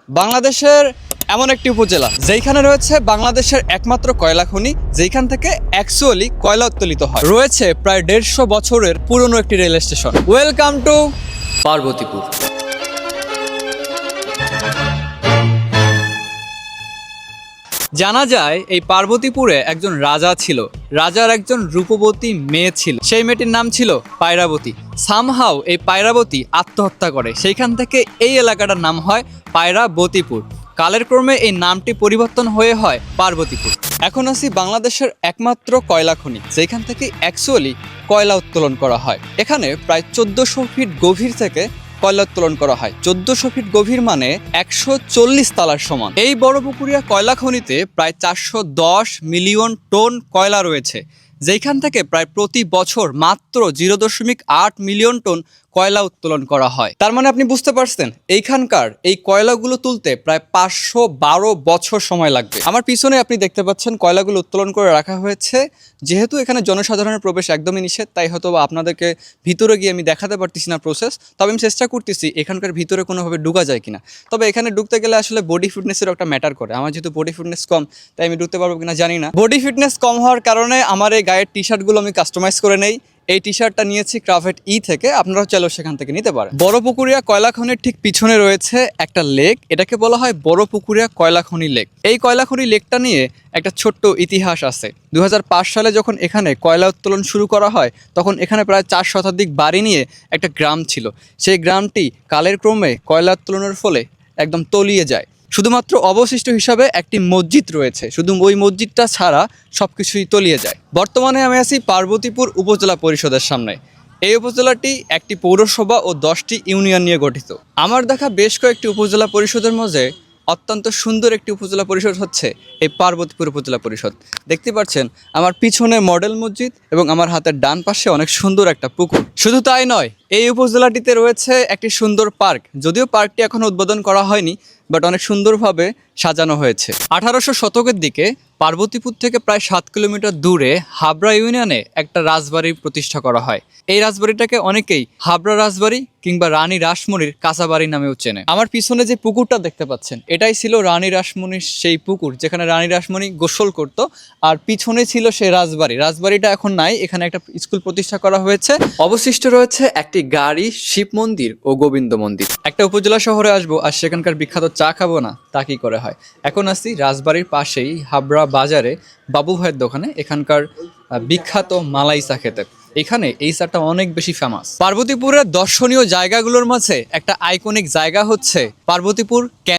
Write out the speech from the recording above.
বাংলাদেশের এমন একটি উপজেলা যেখানে রয়েছে বাংলাদেশের একমাত্র কয়লা খনি, যেখান থেকে অ্যাকচুয়ালি কয়লা উত্তোলিত হয়। রয়েছে প্রায় 150 বছরের পুরনো একটি rail station. Welcome to Parbatipur. জানা যায় এই পার্বতীপুরে একজন রাজা ছিল। রাজার একজন রূপবতী মেয়ে ছিল, সেই মেয়েটির নাম ছিল পায়রাবতী। সামহাও এই পায়রাবতী আত্মহত্যা করে, সেইখান থেকে এই এলাকাটার নাম হয় পায়রাবতীপুর। কালের ক্রমে এই নামটি পরিবর্তন হয়ে হয় পার্বতীপুর। এখন আছি বাংলাদেশের একমাত্র কয়লা খনি, যেখান থেকে অ্যাকচুয়ালি কয়লা উত্তোলন করা হয়। এখানে প্রায় 1400 ফিট গভীর থেকে কয়লা উত্তোলন করা হয়। 1400 ফিট গভীর মানে 140 তালার সমান। এই বড়পুকুরিয়া কয়লা খনিতে প্রায় 410 মিলিয়ন টন কয়লা রয়েছে, যেখান থেকে প্রায় প্রতি বছর মাত্র 0.8 মিলিয়ন টন কয়লা উত্তোলন করা হয়। তার মানে আপনি বুঝতে পারছেন এইখানকার এই কয়লাগুলো তুলতে প্রায় 512 বছর সময় লাগবে। আমার পিছনে আপনি দেখতে পাচ্ছেন কয়লাগুলো উত্তোলন করে রাখা হয়েছে। যেহেতু এখানে জনসাধারণের প্রবেশ একদমই নিষেধ, তাই হয়তো আপনাদেরকে ভিতরে গিয়ে আমি দেখাতে পারতেছি না প্রসেস। তবে আমি চেষ্টা করতেছি এখানকার ভিতরে কোনোভাবে ঢুকা যায় কিনা। তবে এখানে ঢুকতে গেলে আসলে বডি ফিটনেসের একটা ম্যাটার করে। আমার যেহেতু বডি ফিটনেস কম, তাই আমি ঢুকতে পারবো কিনা জানি না। বডি ফিটনেস কম হওয়ার কারণে আমার এই গায়ের টি শার্টগুলো আমি কাস্টমাইজ করে নেই। এই টি শার্টটা নিয়েছি ক্রাফট ই থেকে, আপনারাও চাইলেও সেখান থেকে নিতে পারেন। বড়পুকুরিয়া কয়লা খনির ঠিক পিছনে রয়েছে একটা লেক, এটাকে বলা হয় বড়পুকুরিয়া কয়লা খনি লেক। এই কয়লা খনি লেকটা নিয়ে একটা ছোট্ট ইতিহাস আছে। 2005 সালে যখন এখানে কয়লা উত্তোলন শুরু করা হয়, তখন এখানে প্রায় 4 শতাধিক বাড়ি নিয়ে একটা গ্রাম ছিল। সেই গ্রামটি কালের ক্রমে কয়লা উত্তোলনের ফলে একদম তলিয়ে যায়। শুধুমাত্র অবশিষ্ট হিসাবে একটি মসজিদ রয়েছে, শুধু ওই মসজিদটা ছাড়া সবকিছুই তলিয়ে যায়। বর্তমানে আমি আছি পার্বতীপুর উপজেলা পরিষদের সামনে। এই উপজেলাটি একটি পৌরসভা ও 10টি ইউনিয়ন নিয়ে গঠিত। আমার দেখা বেশ কয়েকটি উপজেলা পরিষদের মধ্যে অত্যন্ত সুন্দর একটি উপজেলা পরিষদ হচ্ছে এই পার্বতীপুর উপজেলা পরিষদ। দেখতে পাচ্ছেন আমার পিছনে মডেল মসজিদ এবং আমার হাতের ডান পাশে অনেক সুন্দর একটা পুকুর। শুধু তাই নয়, এই উপজেলাটিতে রয়েছে একটি সুন্দর পার্ক। যদিও পার্কটি এখনো উদ্বোধন করা হয়নি, বাট অনেক সুন্দরভাবে সাজানো হয়েছে। 1800 শতকের দিকে পার্বতীপুর থেকে প্রায় 7 কিলোমিটার দূরে হাবড়া ইউনিয়নে একটা রাজবাড়ি প্রতিষ্ঠা করা হয়। এই রাজবাড়িটাকে অনেকেই হাবড়া রাজবাড়ি কিংবা রানী রাসমণির কাঁচাবাড়ি নামেও চেনে। আমার পিছনে যে পুকুরটা দেখতে পাচ্ছেন, এটাই ছিল রানী রাসমণির সেই পুকুর, যেখানে রানী রাসমণি গোসল করত। আর পিছনে ছিল সেই রাজবাড়ি। রাজবাড়িটা এখন নাই, এখানে একটা স্কুল প্রতিষ্ঠা করা হয়েছে। অবশিষ্ট রয়েছে একটি গাড়ি, শিব মন্দির ও গোবিন্দ মন্দির। একটা উপজেলা শহরে আসবো আর সেখানকার বিখ্যাত চা খাবো না, তা কি করে হয়। এখন আসছি রাজবাড়ির পাশেই হাবড়া বাজারে বাবু ভাইয়ের দোকানে, এখানকার বিখ্যাত মালাই চা খেতে। এখানে এই চাটা অনেক বেশি ফেমাস। পার্বতীপুরের দর্শনীয় জায়গাগুলোর মাঝে একটা আইকনিক জায়গা হচ্ছে পার্বতীপুর